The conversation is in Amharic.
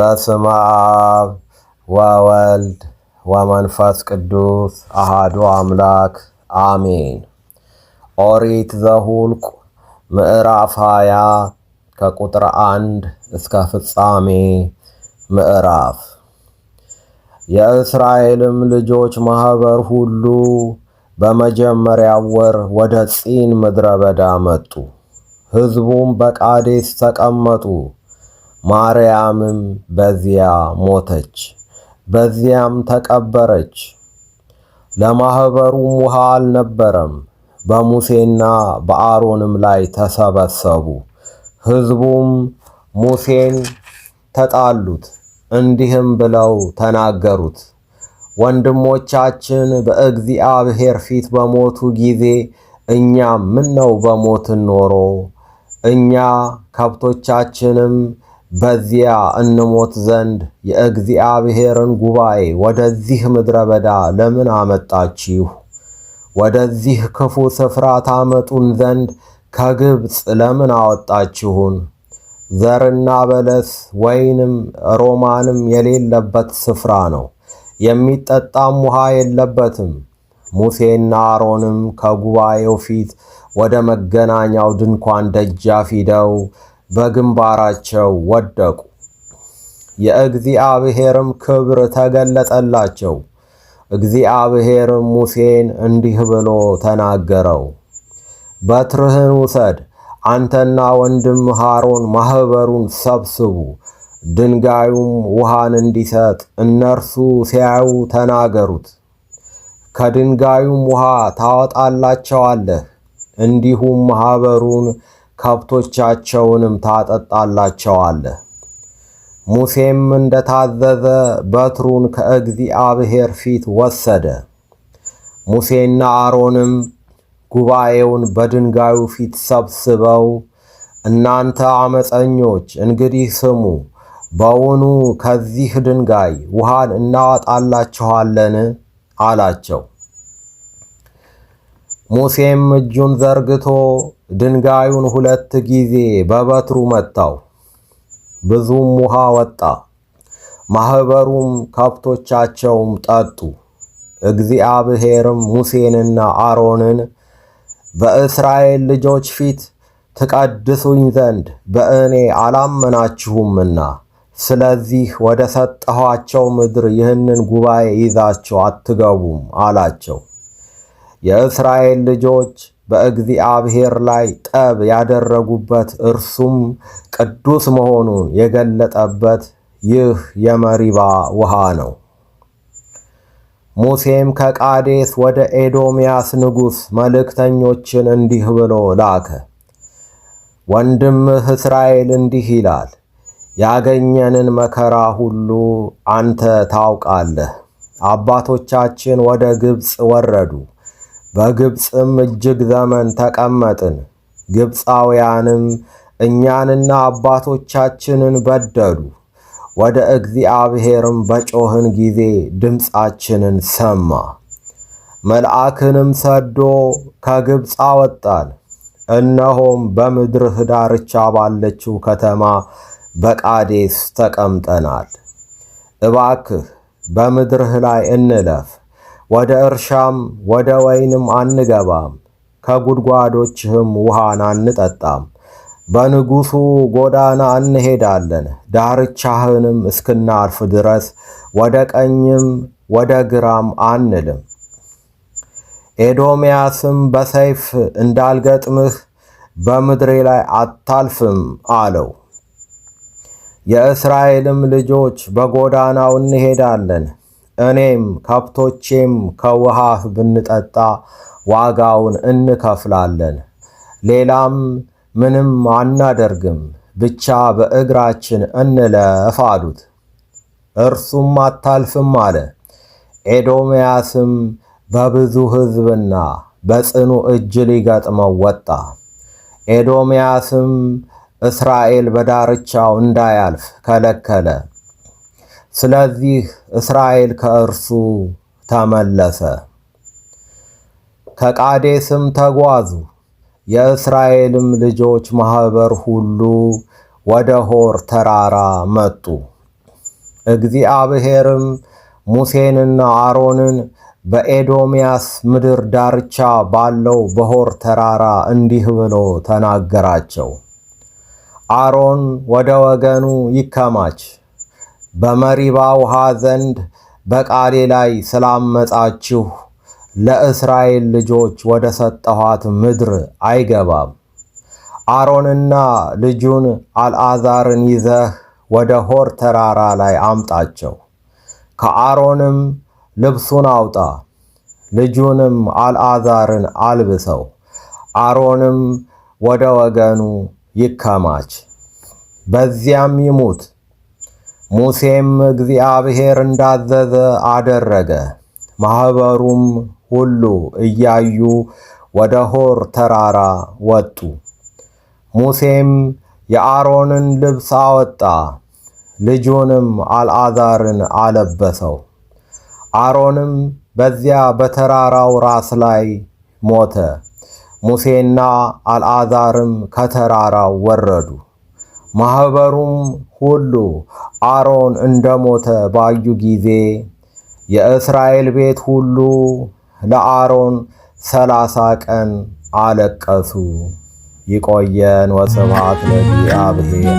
በስመ አብ ወወልድ ወመንፈስ ቅዱስ አሃዱ አምላክ አሜን። ኦሪት ዘኍልቍ ምዕራፍ 20 ከቁጥር 1 እስከ ፍጻሜ ምዕራፍ። የእስራኤልም ልጆች ማኅበር ሁሉ በመጀመሪያው ወር ወደ ጺን ምድረ በዳ መጡ። ሕዝቡም በቃዴስ ተቀመጡ። ማርያምም በዚያ ሞተች፣ በዚያም ተቀበረች። ለማኅበሩም ውሃ አልነበረም። በሙሴና በአሮንም ላይ ተሰበሰቡ። ሕዝቡም ሙሴን ተጣሉት፣ እንዲህም ብለው ተናገሩት። ወንድሞቻችን በእግዚአብሔር ፊት በሞቱ ጊዜ እኛም ምነው በሞትን ኖሮ፣ እኛ ከብቶቻችንም በዚያ እንሞት ዘንድ የእግዚአብሔርን ጉባኤ ወደዚህ ምድረ በዳ ለምን አመጣችሁ? ወደዚህ ክፉ ስፍራ ታመጡን ዘንድ ከግብፅ ለምን አወጣችሁን? ዘርና በለስ ወይንም ሮማንም የሌለበት ስፍራ ነው፣ የሚጠጣም ውሃ የለበትም። ሙሴና አሮንም ከጉባኤው ፊት ወደ መገናኛው ድንኳን ደጃፍ ሂደው በግንባራቸው ወደቁ። የእግዚአብሔርም ክብር ተገለጠላቸው። እግዚአብሔርም ሙሴን እንዲህ ብሎ ተናገረው። በትርህን ውሰድ፣ አንተና ወንድምህ አሮን ማኅበሩን ሰብስቡ። ድንጋዩም ውሃን እንዲሰጥ እነርሱ ሲያዩ ተናገሩት። ከድንጋዩም ውሃ ታወጣላቸዋለህ፣ እንዲሁም ማኅበሩን ከብቶቻቸውንም ታጠጣላቸዋለህ። ሙሴም እንደታዘዘ በትሩን ከእግዚአብሔር ፊት ወሰደ። ሙሴና አሮንም ጉባኤውን በድንጋዩ ፊት ሰብስበው፣ እናንተ ዓመፀኞች እንግዲህ ስሙ፣ በውኑ ከዚህ ድንጋይ ውሃን እናወጣላችኋለን? አላቸው። ሙሴም እጁን ዘርግቶ ድንጋዩን 2 ጊዜ በበትሩ መታው፣ ብዙም ውሃ ወጣ። ማኅበሩም ከብቶቻቸውም ጠጡ። እግዚአብሔርም ሙሴንና አሮንን በእስራኤል ልጆች ፊት ትቀድሱኝ ዘንድ በእኔ አላመናችሁምና፣ ስለዚህ ወደ ሰጠኋቸው ምድር ይህንን ጉባኤ ይዛችሁ አትገቡም አላቸው። የእስራኤል ልጆች በእግዚአብሔር ላይ ጠብ ያደረጉበት እርሱም ቅዱስ መሆኑን የገለጠበት ይህ የመሪባ ውሃ ነው። ሙሴም ከቃዴስ ወደ ኤዶምያስ ንጉሥ መልእክተኞችን እንዲህ ብሎ ላከ። ወንድምህ እስራኤል እንዲህ ይላል፣ ያገኘንን መከራ ሁሉ አንተ ታውቃለህ። አባቶቻችን ወደ ግብፅ ወረዱ፣ በግብፅም እጅግ ዘመን ተቀመጥን። ግብፃውያንም እኛንና አባቶቻችንን በደሉ። ወደ እግዚአብሔርም በጮኽን ጊዜ ድምፃችንን ሰማ። መልአክንም ሰዶ ከግብፅ አወጣን። እነሆም በምድርህ ዳርቻ ባለችው ከተማ በቃዴስ ተቀምጠናል። እባክህ በምድርህ ላይ እንለፍ፣ ወደ እርሻም ወደ ወይንም አንገባም፣ ከጉድጓዶችህም ውሃን አንጠጣም። በንጉሡ ጎዳና እንሄዳለን፣ ዳርቻህንም እስክናልፍ ድረስ ወደ ቀኝም ወደ ግራም አንልም። ኤዶምያስም በሰይፍ እንዳልገጥምህ በምድሬ ላይ አታልፍም አለው። የእስራኤልም ልጆች በጎዳናው እንሄዳለን፣ እኔም ከብቶቼም ከውሃህ ብንጠጣ ዋጋውን እንከፍላለን፣ ሌላም ምንም አናደርግም፣ ብቻ በእግራችን እንለፍ አሉት። እርሱም አታልፍም አለ። ኤዶምያስም በብዙ ሕዝብና በጽኑ እጅ ሊገጥመው ወጣ። ኤዶምያስም እስራኤል በዳርቻው እንዳያልፍ ከለከለ። ስለዚህ እስራኤል ከእርሱ ተመለሰ። ከቃዴስም ተጓዙ። የእስራኤልም ልጆች ማኅበር ሁሉ ወደ ሆር ተራራ መጡ። እግዚአብሔርም ሙሴንና አሮንን በኤዶምያስ ምድር ዳርቻ ባለው በሆር ተራራ እንዲህ ብሎ ተናገራቸው። አሮን ወደ ወገኑ ይከማች፣ በመሪባ ውሃ ዘንድ በቃሌ ላይ ስላመጻችሁ ለእስራኤል ልጆች ወደ ሰጠኋት ምድር አይገባም። አሮንና ልጁን አልዓዛርን ይዘህ ወደ ሆር ተራራ ላይ አምጣቸው። ከአሮንም ልብሱን አውጣ፣ ልጁንም አልዓዛርን አልብሰው። አሮንም ወደ ወገኑ ይከማች፣ በዚያም ይሙት። ሙሴም እግዚአብሔር እንዳዘዘ አደረገ። ማኅበሩም ሁሉ እያዩ ወደ ሆር ተራራ ወጡ። ሙሴም የአሮንን ልብስ አወጣ፣ ልጁንም አልዓዛርን አለበሰው። አሮንም በዚያ በተራራው ራስ ላይ ሞተ። ሙሴና አልዓዛርም ከተራራው ወረዱ። ማኅበሩም ሁሉ አሮን እንደሞተ ባዩ ጊዜ የእስራኤል ቤት ሁሉ ለአሮን 30 ቀን አለቀሱ። ይቆየን። ወስብሐት ለእግዚአብሔር።